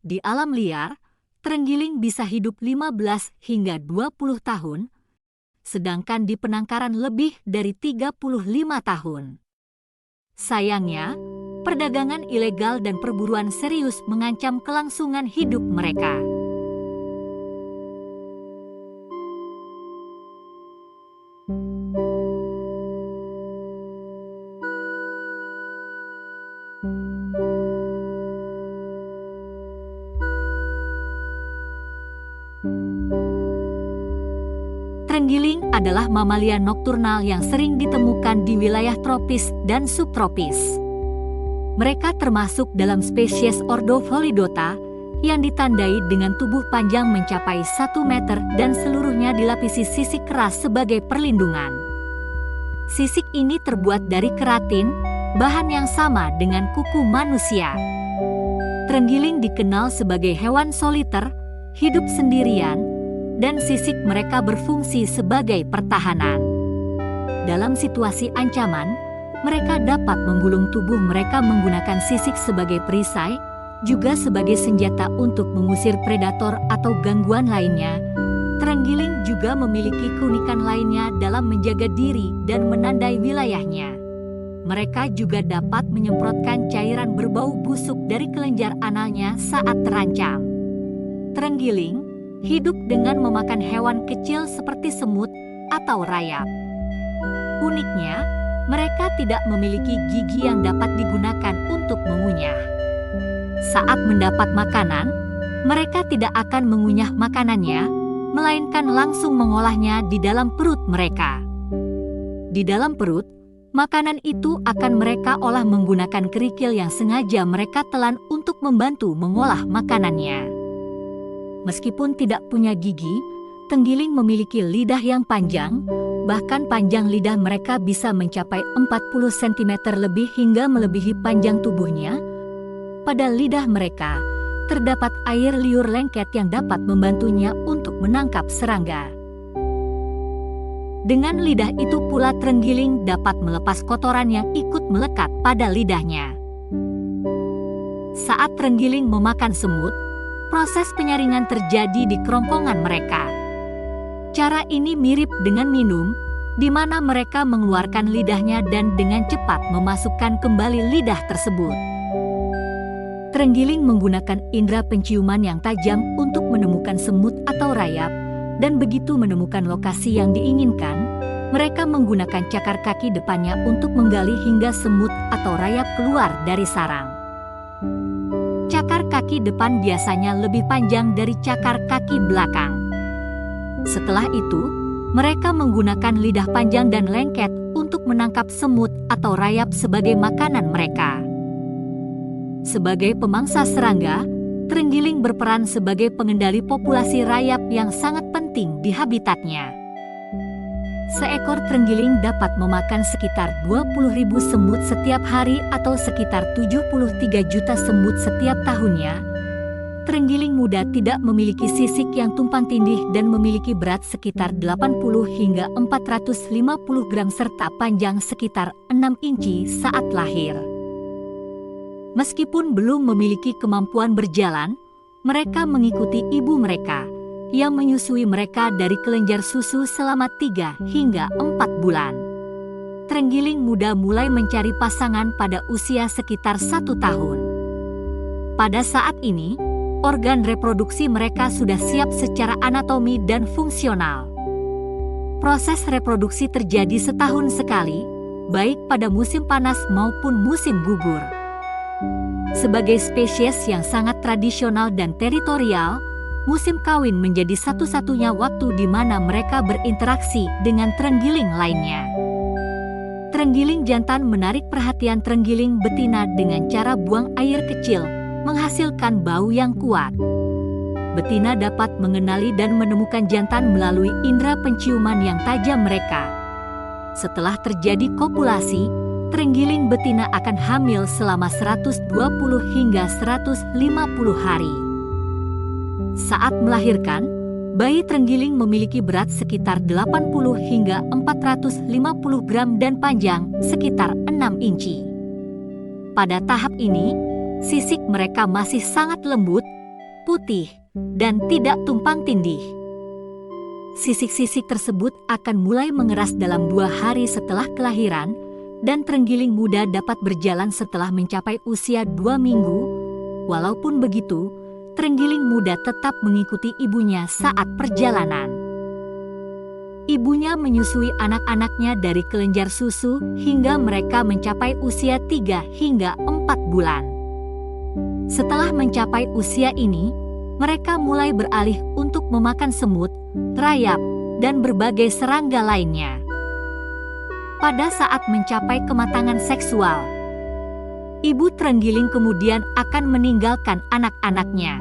Di alam liar, terenggiling bisa hidup 15 hingga 20 tahun, sedangkan di penangkaran lebih dari 35 tahun. Sayangnya, perdagangan ilegal dan perburuan serius mengancam kelangsungan hidup mereka. Terenggiling adalah mamalia nokturnal yang sering ditemukan di wilayah tropis dan subtropis. Mereka termasuk dalam spesies Ordo Pholidota yang ditandai dengan tubuh panjang mencapai 1 meter dan seluruhnya dilapisi sisik keras sebagai perlindungan. Sisik ini terbuat dari keratin, bahan yang sama dengan kuku manusia. Terenggiling dikenal sebagai hewan soliter, hidup sendirian, dan sisik mereka berfungsi sebagai pertahanan. Dalam situasi ancaman, mereka dapat menggulung tubuh mereka menggunakan sisik sebagai perisai, juga sebagai senjata untuk mengusir predator atau gangguan lainnya. Terenggiling juga memiliki keunikan lainnya dalam menjaga diri dan menandai wilayahnya. Mereka juga dapat menyemprotkan cairan berbau busuk dari kelenjar analnya saat terancam. Terenggiling hidup dengan memakan hewan kecil seperti semut atau rayap. Uniknya, mereka tidak memiliki gigi yang dapat digunakan untuk mengunyah. Saat mendapat makanan, mereka tidak akan mengunyah makanannya, melainkan langsung mengolahnya di dalam perut mereka. Di dalam perut, makanan itu akan mereka olah menggunakan kerikil yang sengaja mereka telan untuk membantu mengolah makanannya. Meskipun tidak punya gigi, terenggiling memiliki lidah yang panjang, bahkan panjang lidah mereka bisa mencapai 40 cm lebih hingga melebihi panjang tubuhnya. Pada lidah mereka, terdapat air liur lengket yang dapat membantunya untuk menangkap serangga. Dengan lidah itu pula terenggiling dapat melepas kotoran yang ikut melekat pada lidahnya. Saat terenggiling memakan semut, proses penyaringan terjadi di kerongkongan mereka. Cara ini mirip dengan minum, di mana mereka mengeluarkan lidahnya dan dengan cepat memasukkan kembali lidah tersebut. Terenggiling menggunakan indera penciuman yang tajam untuk menemukan semut atau rayap, dan begitu menemukan lokasi yang diinginkan, mereka menggunakan cakar kaki depannya untuk menggali hingga semut atau rayap keluar dari sarang. Cakar kaki depan biasanya lebih panjang dari cakar kaki belakang. Setelah itu, mereka menggunakan lidah panjang dan lengket untuk menangkap semut atau rayap sebagai makanan mereka. Sebagai pemangsa serangga, terenggiling berperan sebagai pengendali populasi rayap yang sangat penting di habitatnya. Seekor terenggiling dapat memakan sekitar 20.000 semut setiap hari atau sekitar 73 juta semut setiap tahunnya. Terenggiling muda tidak memiliki sisik yang tumpang tindih dan memiliki berat sekitar 80 hingga 450 gram serta panjang sekitar 6 inci saat lahir. Meskipun belum memiliki kemampuan berjalan, mereka mengikuti ibu mereka yang menyusui mereka dari kelenjar susu selama 3 hingga 4 bulan. Terenggiling muda mulai mencari pasangan pada usia sekitar 1 tahun. Pada saat ini, organ reproduksi mereka sudah siap secara anatomi dan fungsional. Proses reproduksi terjadi setahun sekali, baik pada musim panas maupun musim gugur. Sebagai spesies yang sangat tradisional dan teritorial, musim kawin menjadi satu-satunya waktu di mana mereka berinteraksi dengan terenggiling lainnya. Terenggiling jantan menarik perhatian terenggiling betina dengan cara buang air kecil, menghasilkan bau yang kuat. Betina dapat mengenali dan menemukan jantan melalui indera penciuman yang tajam mereka. Setelah terjadi kopulasi, terenggiling betina akan hamil selama 120 hingga 150 hari. Saat melahirkan, bayi terenggiling memiliki berat sekitar 80 hingga 450 gram dan panjang sekitar 6 inci. Pada tahap ini, sisik mereka masih sangat lembut, putih, dan tidak tumpang tindih. Sisik-sisik tersebut akan mulai mengeras dalam 2 hari setelah kelahiran, dan terenggiling muda dapat berjalan setelah mencapai usia 2 minggu. Walaupun begitu, terenggiling muda tetap mengikuti ibunya saat perjalanan. Ibunya menyusui anak-anaknya dari kelenjar susu hingga mereka mencapai usia 3 hingga 4 bulan. Setelah mencapai usia ini, mereka mulai beralih untuk memakan semut, rayap, dan berbagai serangga lainnya. Pada saat mencapai kematangan seksual, ibu terenggiling kemudian akan meninggalkan anak-anaknya.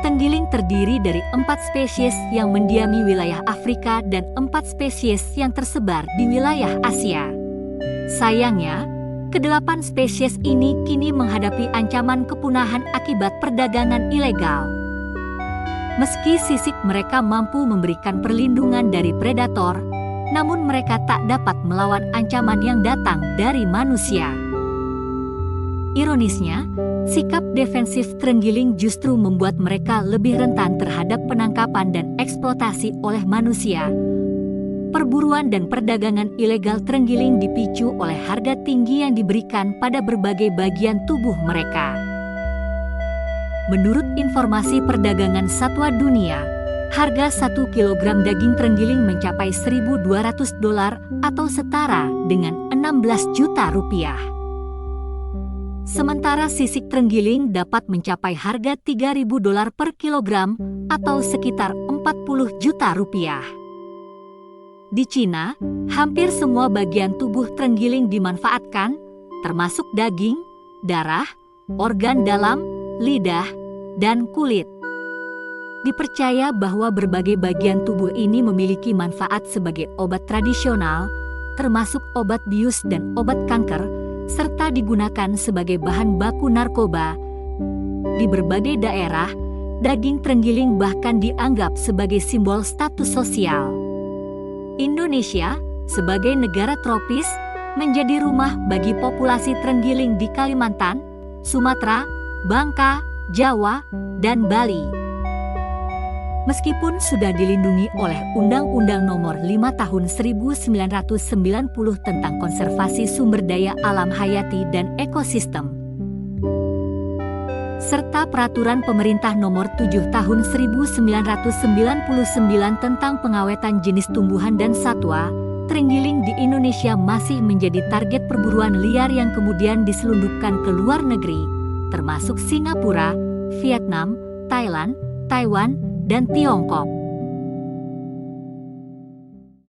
Terenggiling terdiri dari 4 spesies yang mendiami wilayah Afrika dan 4 spesies yang tersebar di wilayah Asia. Sayangnya, ke-8 spesies ini kini menghadapi ancaman kepunahan akibat perdagangan ilegal. Meski sisik mereka mampu memberikan perlindungan dari predator, namun mereka tak dapat melawan ancaman yang datang dari manusia. Ironisnya, sikap defensif terenggiling justru membuat mereka lebih rentan terhadap penangkapan dan eksploitasi oleh manusia. Perburuan dan perdagangan ilegal terenggiling dipicu oleh harga tinggi yang diberikan pada berbagai bagian tubuh mereka. Menurut informasi perdagangan satwa dunia, harga 1 kilogram daging terenggiling mencapai $1.200 atau setara dengan 16 juta rupiah. Sementara sisik terenggiling dapat mencapai harga $3.000 per kilogram atau sekitar 40 juta rupiah. Di Cina, hampir semua bagian tubuh terenggiling dimanfaatkan, termasuk daging, darah, organ dalam, lidah, dan kulit. Dipercaya bahwa berbagai bagian tubuh ini memiliki manfaat sebagai obat tradisional, termasuk obat bius dan obat kanker, serta digunakan sebagai bahan baku narkoba. Di berbagai daerah, daging terenggiling bahkan dianggap sebagai simbol status sosial. Indonesia, sebagai negara tropis, menjadi rumah bagi populasi terenggiling di Kalimantan, Sumatera, Bangka, Jawa, dan Bali. Meskipun sudah dilindungi oleh Undang-Undang Nomor 5 Tahun 1990 tentang Konservasi Sumber Daya Alam Hayati dan Ekosistem, serta Peraturan Pemerintah Nomor 7 Tahun 1999 tentang pengawetan jenis tumbuhan dan satwa, terenggiling di Indonesia masih menjadi target perburuan liar yang kemudian diselundupkan ke luar negeri, termasuk Singapura, Vietnam, Thailand, Taiwan, dan Tiongkok.